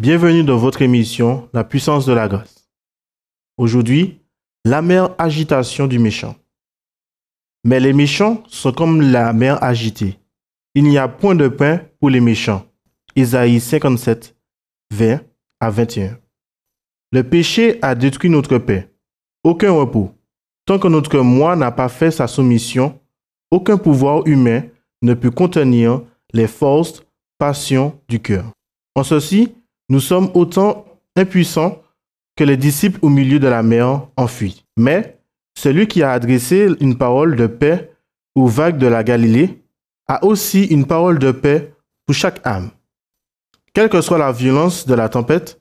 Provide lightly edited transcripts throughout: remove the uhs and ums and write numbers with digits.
Bienvenue dans votre émission La puissance de la grâce. Aujourd'hui, l'amère agitation du méchant. Mais les méchants sont comme la mer agitée. Il n'y a point de pain pour les méchants. Isaïe 57, 20 à 21. Le péché a détruit notre paix. Aucun repos. Tant que notre moi n'a pas fait sa soumission, aucun pouvoir humain ne peut contenir les forces, passions du cœur. En ceci, nous sommes autant impuissants que les disciples au milieu de la mer enfuis. Mais celui qui a adressé une parole de paix aux vagues de la Galilée a aussi une parole de paix pour chaque âme. Quelle que soit la violence de la tempête,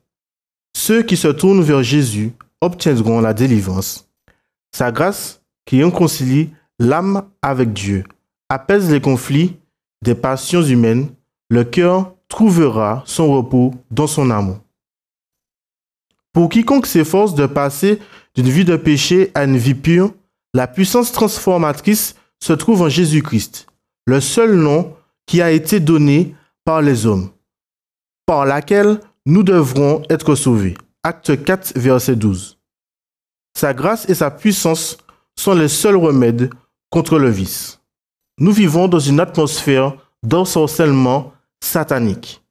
ceux qui se tournent vers Jésus obtiendront la délivrance. Sa grâce, qui réconcilie l'âme avec Dieu, apaise les conflits des passions humaines, le cœur trouvera son repos dans son amour. Pour quiconque s'efforce de passer d'une vie de péché à une vie pure, la puissance transformatrice se trouve en Jésus-Christ, le seul nom qui a été donné par les hommes, par laquelle nous devrons être sauvés. Acte 4, verset 12. Sa grâce et sa puissance sont les seuls remèdes contre le vice. Nous vivons dans une atmosphère d'ensorcellement satanique.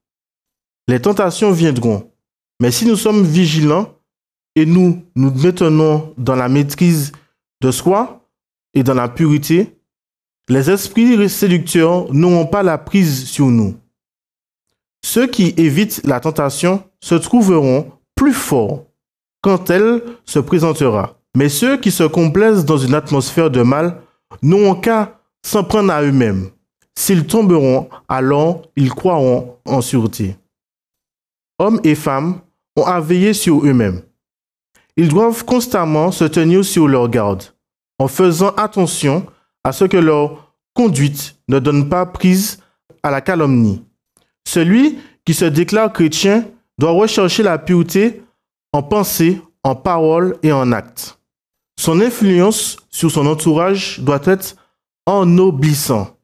Les tentations viendront, mais si nous sommes vigilants et nous maintenons dans la maîtrise de soi et dans la pureté, les esprits séducteurs n'auront pas la prise sur nous. Ceux qui évitent la tentation se trouveront plus forts quand elle se présentera. Mais ceux qui se complaisent dans une atmosphère de mal n'auront qu'à s'en prendre à eux-mêmes. S'ils tomberont, alors ils croiront en sûreté. Hommes et femmes ont à veiller sur eux-mêmes. Ils doivent constamment se tenir sur leur garde, en faisant attention à ce que leur conduite ne donne pas prise à la calomnie. Celui qui se déclare chrétien doit rechercher la pureté en pensée, en parole et en acte. Son influence sur son entourage doit être ennoblissante.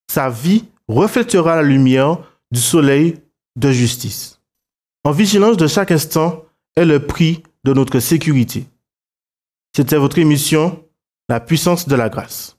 Sa vie reflètera la lumière du soleil de justice. En vigilance de chaque instant est le prix de notre sécurité. C'était votre émission La puissance de la grâce.